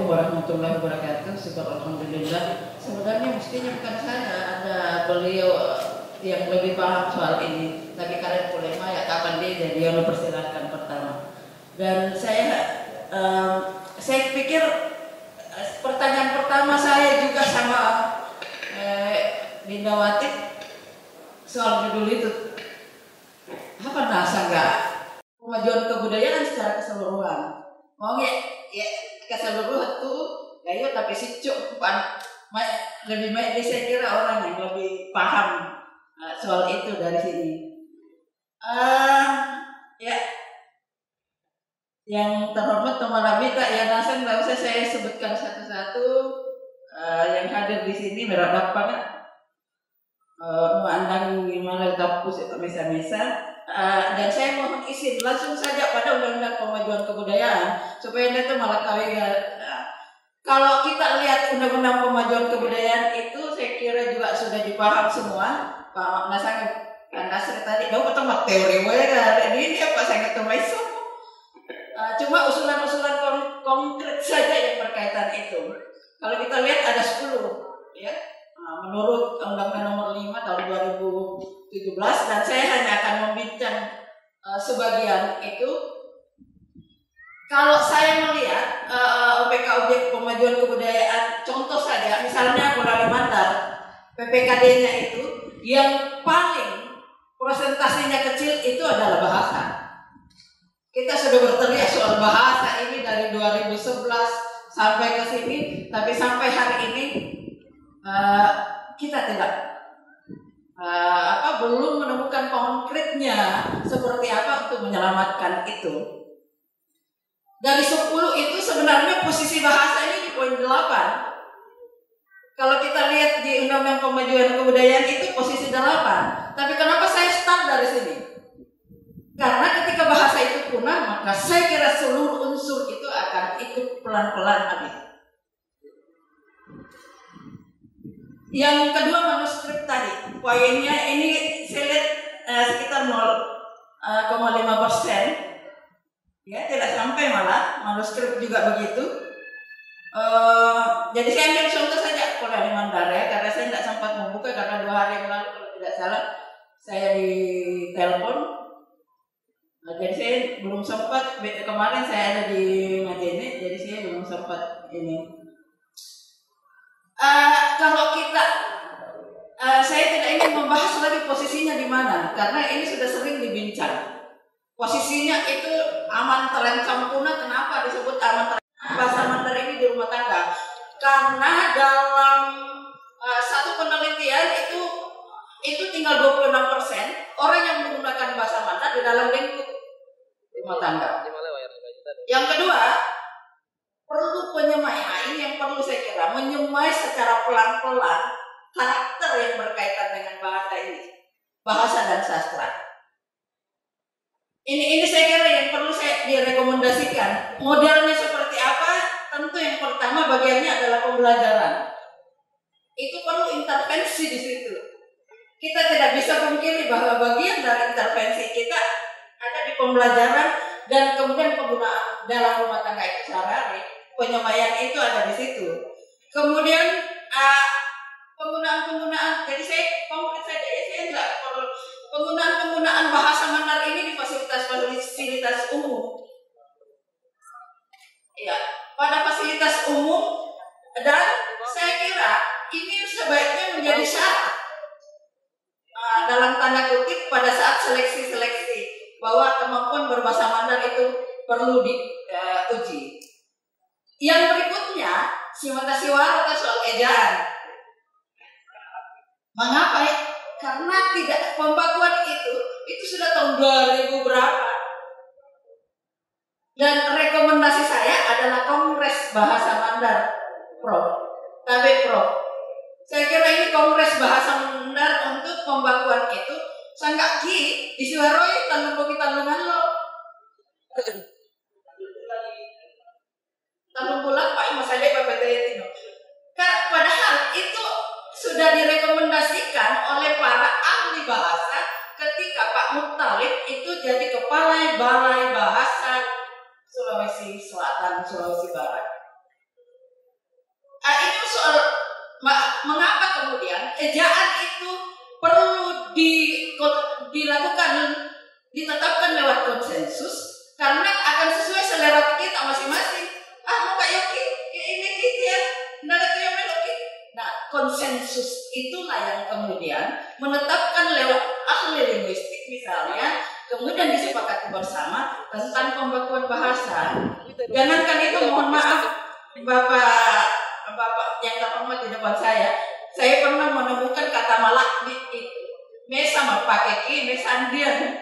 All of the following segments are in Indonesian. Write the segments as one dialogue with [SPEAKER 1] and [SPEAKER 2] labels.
[SPEAKER 1] Assalamualaikum warahmatullahi wabarakatuh. Syukur alhamdulillah. Sebenarnya mestinya bukan saya, ada beliau yang lebih paham soal ini. Tapi kalian polema ya kapan dia jadi yang persilahkan pertama. Dan saya pikir pertanyaan pertama saya juga sama Lindawati soal judul itu. Apa nasa enggak kemajuan kebudayaan secara keseluruhan? Mau ya keseluruhan tuh kayak tapi sih cukup lebih baik saya kira orang yang lebih paham soal itu dari sini. Ya yang terhormat Tumalabita ya Nasan, nggak usah saya sebutkan satu-satu. Yang hadir di sini berapa banget memandang gimana tapus itu mesa-mesa. Dan saya mohon izin langsung saja pada undang-undang pemajuan kebudayaan supaya Anda itu malah tahu ya. Kalau kita lihat undang-undang pemajuan kebudayaan itu saya kira juga sudah dipaham semua. Pak Nasri tadi dong ketemu teori ini apa saya ketemu itu. Cuma usulan-usulan konkret saja yang berkaitan itu. Kalau kita lihat ada 10 ya. Menurut Undang-Undang Nomor 5 Tahun 2017 dan saya hanya akan membincang sebagian itu. Kalau saya melihat objek pemajuan kebudayaan, contoh saja misalnya Kuala Mandar, PPKD-nya itu yang paling persentasenya kecil itu adalah bahasa. Kita sudah berteriak soal bahasa ini dari 2011 sampai ke sini, tapi sampai hari ini kita tidak belum menemukan konkretnya seperti apa untuk menyelamatkan itu. Dari 10 itu sebenarnya posisi bahasa ini di poin 8. Kalau kita lihat di Undang-Undang Pemajuan Kebudayaan itu posisi 8. Tapi kenapa saya start dari sini? Karena ketika bahasa itu punah, maka saya kira seluruh unsur itu akan ikut pelan-pelan habis. Yang kedua manuskrip tadi, poinnya ini saya lihat sekitar 0,5%. Ya, tidak sampai malah manuskrip juga begitu. Jadi saya ambil contoh saja Kuala Mandar ya, karena saya tidak sempat membuka karena 2 hari yang lalu kalau tidak salah saya ditelepon. Jadi saya belum sempat, kemarin saya ada di Majene, jadi saya belum sempat ini. Kalau kita, saya tidak ingin membahas lagi posisinya di mana, karena ini sudah sering dibincang. Posisinya itu aman terancam punah. Kenapa disebut aman terancam? Bahasa Mandar ini di rumah tangga. Karena dalam satu penelitian itu tinggal 26% orang yang menggunakan bahasa Mandar di dalam lingkup rumah tangga. Yang kedua, perlu penyemaian. Ini yang perlu saya kira, menyemai secara pelan-pelan karakter yang berkaitan dengan bahasa ini, bahasa dan sastra. Ini saya kira yang perlu saya direkomendasikan. Modelnya seperti apa? Tentu yang pertama bagiannya adalah pembelajaran. Itu perlu intervensi di situ. Kita tidak bisa pungkiri bahwa bagian dari intervensi kita ada di pembelajaran dan kemudian penggunaan dalam rumah tangga itu sehari-hari. Penyemaian itu ada di situ. Kemudian penggunaan. Jadi saya konkret saja ya, saya tidak perlu penggunaan bahasa Mandar ini di fasilitas umum. Ya, pada fasilitas umum dan saya kira ini sebaiknya menjadi syarat dalam tanda kutip pada saat seleksi bahwa kemampuan berbahasa Mandar itu perlu diuji. Yang berikutnya Simata Siwara soal ejaan. Mengapa ya? Karena tidak pembakuan itu sudah tahun 2000 berapa. Dan rekomendasi saya adalah Kongres Bahasa Mandar Prof. Saya kira ini Kongres Bahasa Mandar untuk pembakuan itu sangat di Siwaroi tanung lo. Tanung bulan Pak Masalah PPT itu. Padahal itu sudah direkomendasikan oleh para ahli bahasa ketika Pak Muttalib itu jadi kepala Balai Bahasa Sulawesi Selatan, Sulawesi Barat. ejaan itu perlu dilakukan, ditetapkan lewat konsensus karena akan sesuai selera kita masing-masing. Mau Kak Yoki, ini gitu ya, nah konsensus itulah yang kemudian menetapkan lewat ahli linguistik misalnya, kemudian disepakati bersama tentang pembakuan bahasa. Jangankan itu, mohon maaf Bapak yang terhormat di depan saya pernah menemukan kata malakbi itu. Me sama pakai ki, me sandian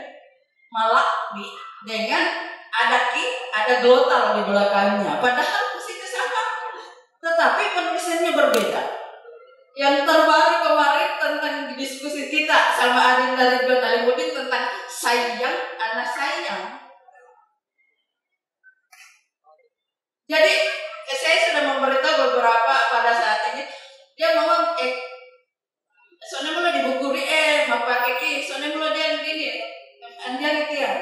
[SPEAKER 1] malakbi dengan ada ki, ada glotal di belakangnya. Padahal posisinya sama, tetapi penulisannya berbeda. Yang terbaru kemarin tentang diskusi kita sama Adinda Ridwan Alimuddin tentang sayang, anak sayang. Jadi saya sudah memberitahu beberapa pada saat ini, dia ngomong soalnya mulai dibukuri pakai ki, soalnya mulai dia gini, dia gitu ya.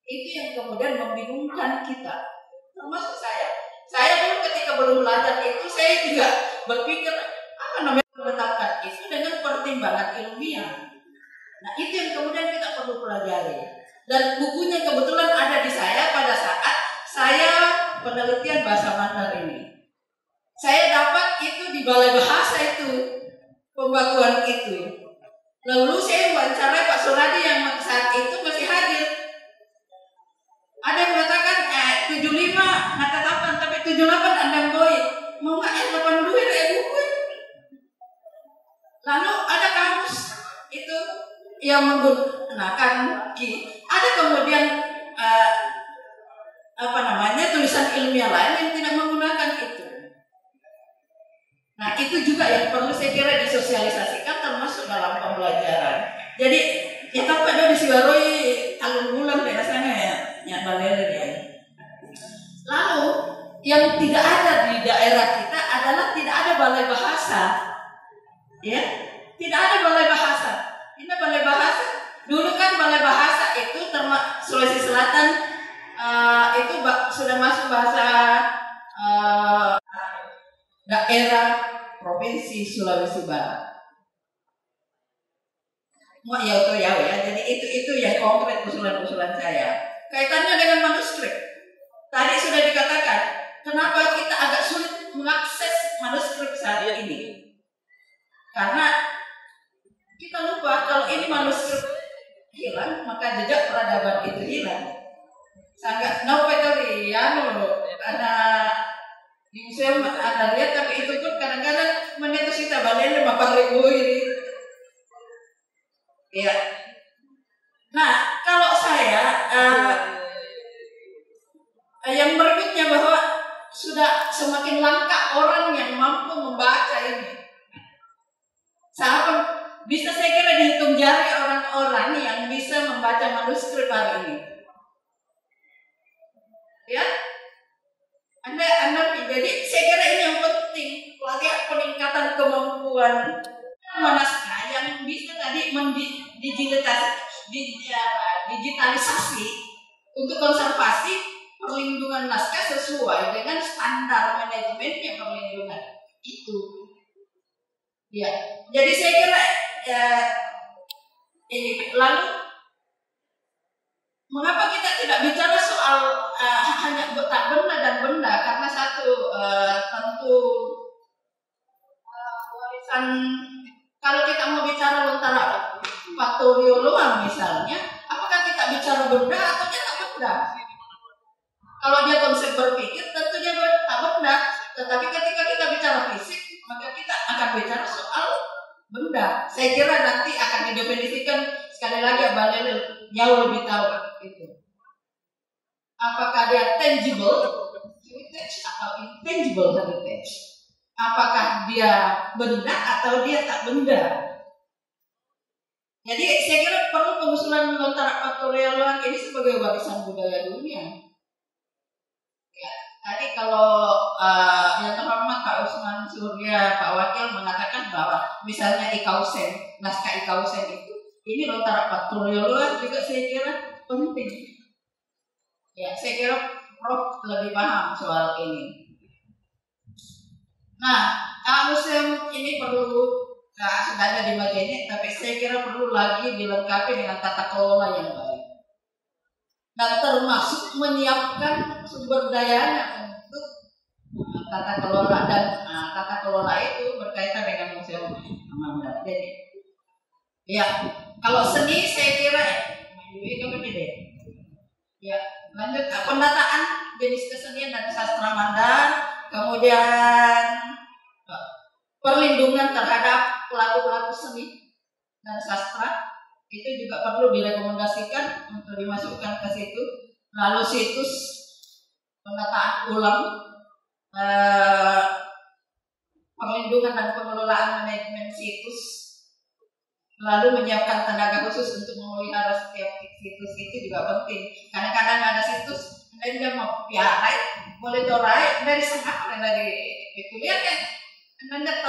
[SPEAKER 1] Itu yang kemudian membingungkan kita, termasuk saya. Saya dulu ketika belum belajar itu, saya juga berpikir apa namanya menetapkan itu dengan pertimbangan ilmiah. Nah itu yang kemudian kita perlu pelajari. Dan bukunya kebetulan ada di saya pada saat saya penelitian bahasa Mandar ini. Saya dapat itu di Balai Bahasa itu, pembakuan itu. Lalu saya wawancarai Pak Suradi yang saat itu masih hadir. Ada yang mengatakan 75 ngatakan, tapi 78 andang boy. Mau nggak 82 buku. Lalu ada kamus itu yang menggunakan ki. Ada kemudian tulisan ilmiah lain yang tidak menggunakan itu. Nah itu juga yang perlu saya kira disosialisasikan termasuk dalam pembelajaran. Jadi kita pada disiwaroi alun bulan daerah sana ya balere ya. Lalu yang tidak ada di daerah kita adalah tidak ada balai bahasa, ya, tidak ada balai bahasa. Ini balai bahasa. Dulu kan balai bahasa itu Sulawesi Selatan itu sudah masuk bahasa daerah provinsi Sulawesi Barat. Mau ya. Jadi itu yang konkret usulan-usulan saya. Kaitannya dengan manuskrip. Tadi sudah dikatakan, kenapa kita agak sulit mengakses manuskrip saat ini? Karena kita lupa kalau ini manuskrip hilang, maka jejak peradaban itu hilang. Sangat ada di museum ada lihat, tapi itu pun kadang-kadang menyentuh kita balik 5.000 ini. Ya. Nah, kalau saya yang berikutnya bahwa sudah semakin langka orang yang mampu membaca ini. Bisa saya kira dihitung jari orang-orang yang bisa membaca manuskrip hari ini. Ya, Anda jadi saya kira ini yang penting, lagi peningkatan kemampuan naskah yang bisa tadi digitalisasi untuk konservasi perlindungan naskah sesuai dengan standar manajemennya perlindungan itu. Ya, jadi saya kira ini. Lalu mengapa kita tidak bicara soal hanya tak benda dan benda? Karena satu tentu warisan. Kalau kita mau bicara lontara faktoriologi misalnya, apakah kita bicara benda atau dia tak benda? Kalau dia konsep berpikir, tentu dia tak benda. Tetapi ketika kita bicara fisik, maka kita akan bicara soal benda. Saya kira nanti akan didefinisikan sekali lagi Balil jauh lebih tahu itu. Apakah dia tangible heritage atau intangible heritage? Apakah dia benda atau dia tak benda? Jadi saya kira perlu pengusulan lontara faktoriologi ini sebagai warisan budaya dunia. Ya, tadi kalau yang terhormat Pak Usman Surya, Pak Wakil mengatakan bahwa misalnya Ikausen, naskah Ikausen itu, ini lontara faktoriologi juga saya kira penting. Ya, saya kira Prof lebih paham soal ini. Nah, museum ini perlu sudah ada di bagian ini, tapi saya kira perlu lagi dilengkapi dengan tata kelola yang baik. Dan termasuk menyiapkan sumber dayanya untuk tata kelola, dan tata kelola itu berkaitan dengan museum Amanda. Jadi, ya kalau seni saya kira ya lanjut pendataan jenis kesenian dan sastra Mandar, kemudian perlindungan terhadap pelaku-pelaku seni dan sastra itu juga perlu direkomendasikan untuk dimasukkan ke situ. Lalu situs penataan ulang, perlindungan dan pengelolaan manajemen situs, lalu menyiapkan tenaga khusus untuk memelihara setiap situs itu juga penting. Kadang-kadang ada situs dan dia mau piara, boleh dorai dari setengah dari itu lihat ya, anda